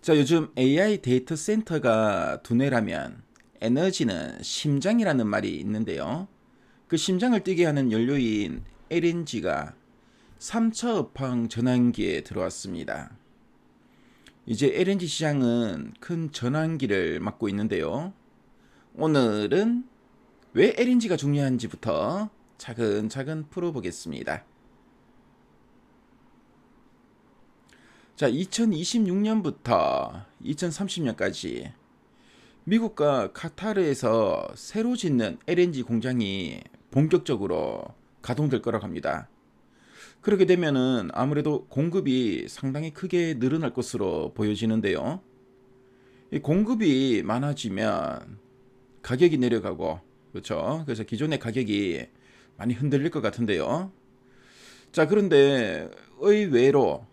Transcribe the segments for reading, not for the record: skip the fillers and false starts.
자, 요즘 AI 데이터 센터가 두뇌라면 에너지는 심장이라는 말이 있는데요. 그 심장을 뛰게 하는 연료인 LNG가 3차 업황 전환기에 들어왔습니다. 이제 LNG 시장은 큰 전환기를 맞고 있는데요. 오늘은 왜 LNG가 중요한지부터 차근차근 풀어보겠습니다. 자, 2026년부터 2030년까지 미국과 카타르에서 새로 짓는 LNG 공장이 본격적으로 가동될 거라고 합니다. 그렇게 되면은 아무래도 공급이 상당히 크게 늘어날 것으로 보여지는데요. 이 공급이 많아지면 가격이 내려가고, 그렇죠? 그래서 기존의 가격이 많이 흔들릴 것 같은데요. 자, 그런데 의외로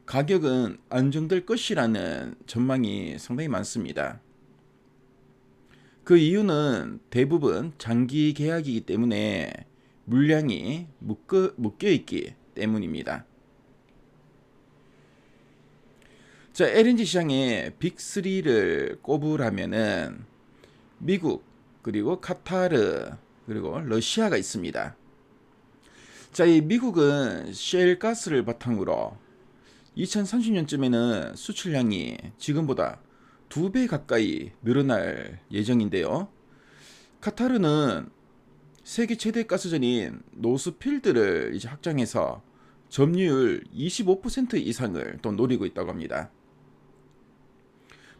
가격은 안정될 것이라는 전망이 상당히 많습니다. 그 이유는 대부분 장기 계약이기 때문에 물량이 묶여 있기 때문입니다. 자, LNG 시장의 빅3를 꼽으라면은 미국, 그리고 카타르, 그리고 러시아가 있습니다. 자, 이 미국은 셰일 가스를 바탕으로 2030년쯤에는 수출량이 지금보다 2배 가까이 늘어날 예정인데요. 카타르는 세계 최대 가스전인 노스필드를 이제 확장해서 점유율 25% 이상을 또 노리고 있다고 합니다.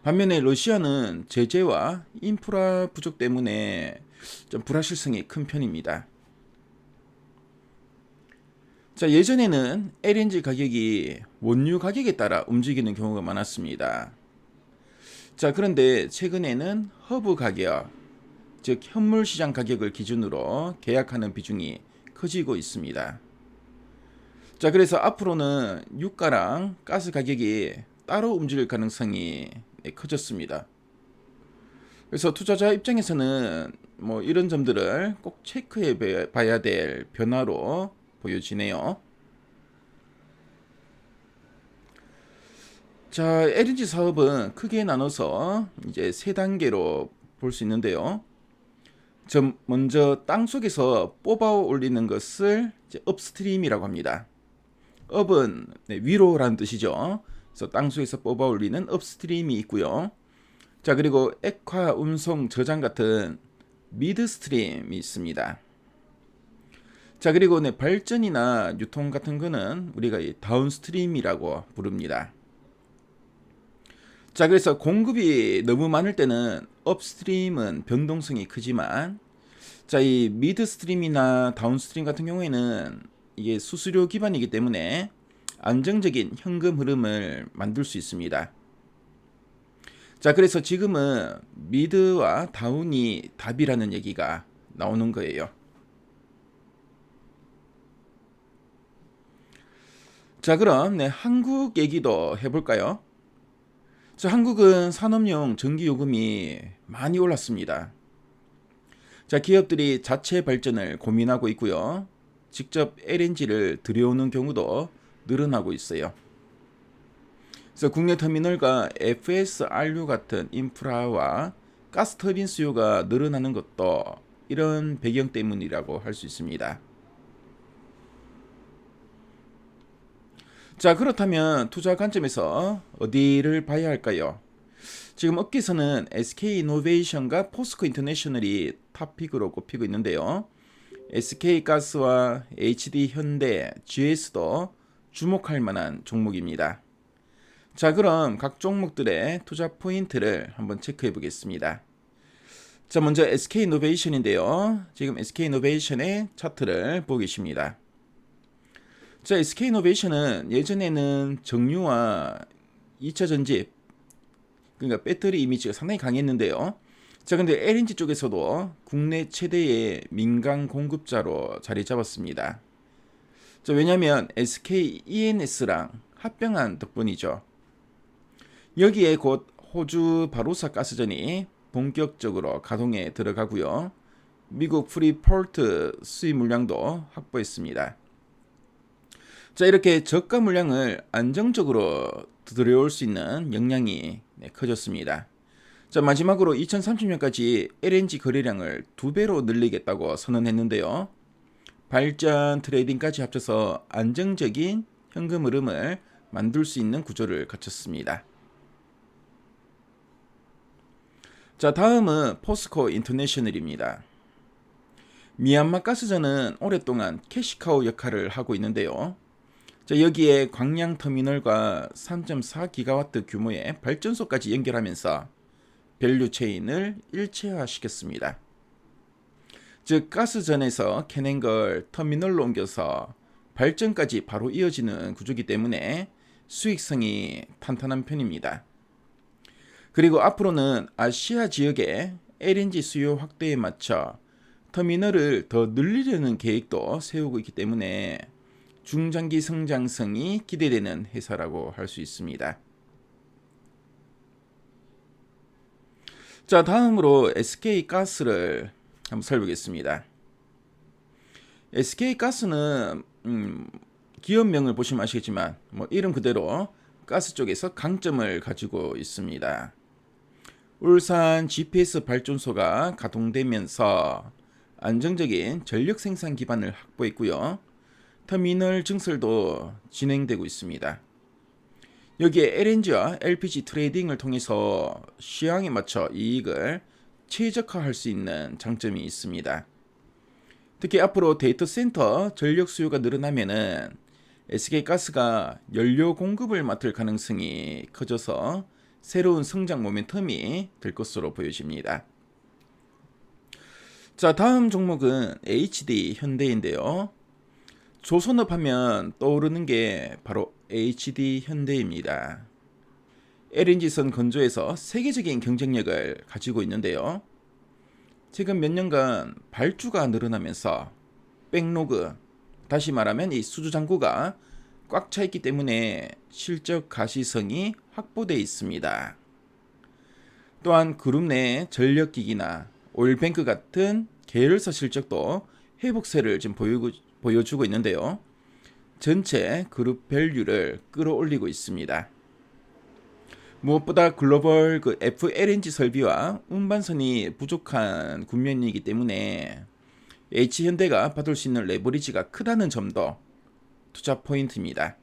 반면에 러시아는 제재와 인프라 부족 때문에 좀 불확실성이 큰 편입니다. 자, 예전에는 LNG 가격이 원유 가격에 따라 움직이는 경우가 많았습니다. 자, 그런데 최근에는 허브 가격, 즉 현물 시장 가격을 기준으로 계약하는 비중이 커지고 있습니다. 자, 그래서 앞으로는 유가랑 가스 가격이 따로 움직일 가능성이 커졌습니다. 그래서 투자자 입장에서는 뭐 이런 점들을 꼭 체크해 봐야 될 변화로 보여지네요. 자, LNG 사업은 크게 나눠서 이제 세 단계로 볼 수 있는데요. 먼저 땅 속에서 뽑아 올리는 것을 이제 업스트림이라고 합니다. 업은 위로라는 뜻이죠. 그래서 땅 속에서 뽑아 올리는 업스트림이 있고요. 자, 그리고 액화, 운송, 저장 같은 미드스트림이 있습니다. 자, 그리고 발전이나 유통 같은 거는 우리가 이 다운스트림이라고 부릅니다. 자, 그래서 공급이 너무 많을 때는 업스트림은 변동성이 크지만, 자, 이 미드스트림이나 다운스트림 같은 경우에는 이게 수수료 기반이기 때문에 안정적인 현금 흐름을 만들 수 있습니다. 자, 그래서 지금은 미드와 다운이 답이라는 얘기가 나오는 거예요. 자, 그럼 한국 얘기도 해볼까요? 자, 한국은 산업용 전기 요금이 많이 올랐습니다. 자, 기업들이 자체 발전을 고민하고 있고요. 직접 LNG를 들여오는 경우도 늘어나고 있어요. 그래서 국내 터미널과 FSRU 같은 인프라와 가스터빈 수요가 늘어나는 것도 이런 배경 때문이라고 할 수 있습니다. 자, 그렇다면 투자 관점에서 어디를 봐야 할까요? 지금 업계에서는 SK이노베이션과 포스코 인터내셔널이 탑픽으로 꼽히고 있는데요. SK가스와 HD현대, GS도 주목할 만한 종목입니다. 자, 그럼 각 종목들의 투자 포인트를 한번 체크해 보겠습니다. 자, 먼저 SK이노베이션인데요. 지금 SK이노베이션의 차트를 보고 계십니다. 자, SK이노베이션은 예전에는 정유와 2차 전지, 그러니까 배터리 이미지가 상당히 강했는데요. 자, 근데 LNG 쪽에서도 국내 최대의 민간 공급자로 자리 잡았습니다. 자, 왜냐면 SK ENS랑 합병한 덕분이죠. 여기에 곧 호주 바로사 가스전이 본격적으로 가동에 들어가고요. 미국 프리포트 수입 물량도 확보했습니다. 자, 이렇게 저가 물량을 안정적으로 들여올 수 있는 역량이 커졌습니다. 자, 마지막으로 2030년까지 LNG 거래량을 2배로 늘리겠다고 선언했는데요. 발전, 트레이딩까지 합쳐서 안정적인 현금 흐름을 만들 수 있는 구조를 갖췄습니다. 자, 다음은 포스코 인터내셔널입니다. 미얀마 가스전은 오랫동안 캐시카우 역할을 하고 있는데요. 자, 여기에 광양 터미널과 3.4기가와트 규모의 발전소까지 연결하면서 밸류 체인을 일체화시켰습니다. 즉 가스전에서 캐낸 걸 터미널로 옮겨서 발전까지 바로 이어지는 구조이기 때문에 수익성이 탄탄한 편입니다. 그리고 앞으로는 아시아 지역의 LNG 수요 확대에 맞춰 터미널을 더 늘리려는 계획도 세우고 있기 때문에 중장기 성장성이 기대되는 회사라고 할 수 있습니다. 자, 다음으로 SK가스를 한번 살펴보겠습니다. SK가스는 기업명을 보시면 아시겠지만 이름 그대로 가스 쪽에서 강점을 가지고 있습니다. 울산 GPS 발전소가 가동되면서 안정적인 전력 생산 기반을 확보했고요. 터미널 증설도 진행되고 있습니다. 여기에 LNG와 LPG 트레이딩을 통해서 시황에 맞춰 이익을 최적화할 수 있는 장점이 있습니다. 특히 앞으로 데이터 센터 전력 수요가 늘어나면은 SK가스가 연료 공급을 맡을 가능성이 커져서 새로운 성장 모멘텀이 될 것으로 보여집니다. 자, 다음 종목은 HD 현대인데요. 조선업 하면 떠오르는 게 바로 HD 현대입니다. LNG선 건조에서 세계적인 경쟁력을 가지고 있는데요. 최근 몇 년간 발주가 늘어나면서 백로그, 다시 말하면 이 수주 잔고가 꽉 차 있기 때문에 실적 가시성이 확보되어 있습니다. 또한 그룹 내 전력기기나 오일뱅크 같은 계열사 실적도 회복세를 지금 보여주고 있는데요. 전체 그룹 밸류를 끌어올리고 있습니다. 무엇보다 글로벌 FLNG 설비와 운반선이 부족한 국면이기 때문에 H현대가 받을 수 있는 레버리지가 크다는 점도 투자 포인트입니다.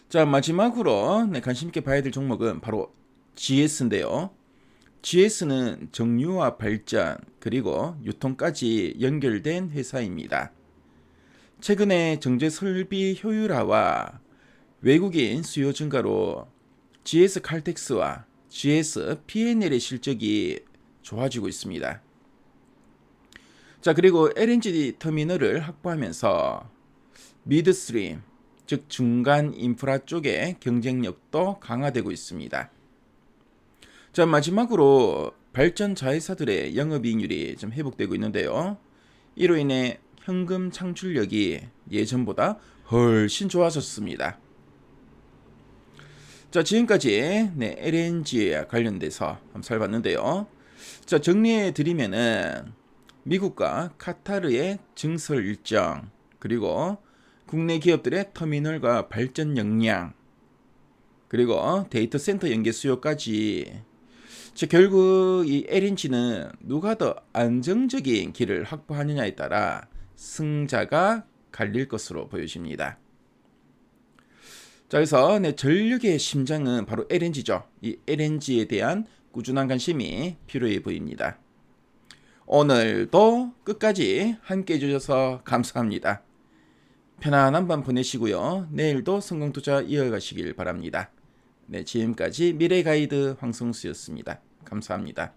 자, 마지막으로 관심 있게 봐야 될 종목은 바로 GS인데요. GS는 정유와 발전 그리고 유통까지 연결된 회사입니다. 최근에 정제 설비 효율화와 외국인 수요 증가로 GS 칼텍스와 GS P&L의 실적이 좋아지고 있습니다. 자, 그리고 LNG 터미널을 확보하면서 미드스트림, 즉 중간 인프라 쪽의 경쟁력도 강화되고 있습니다. 자, 마지막으로 발전 자회사들의 영업이익률이 좀 회복되고 있는데요. 이로 인해 현금 창출력이 예전보다 훨씬 좋아졌습니다. 자, 지금까지 LNG에 관련돼서 한번 살펴봤는데요. 자, 정리해 드리면은 미국과 카타르의 증설 일정, 그리고 국내 기업들의 터미널과 발전 역량, 그리고 데이터 센터 연계 수요까지, 즉 결국 이 LNG는 누가 더 안정적인 길을 확보하느냐에 따라 승자가 갈릴 것으로 보여집니다. 자, 그래서 전력의 심장은 바로 LNG죠. 이 LNG에 대한 꾸준한 관심이 필요해 보입니다. 오늘도 끝까지 함께 해주셔서 감사합니다. 편안한 밤 보내시고요. 내일도 성공투자 이어가시길 바랍니다. 네, 지금까지 미래가이드 황성수였습니다. 감사합니다.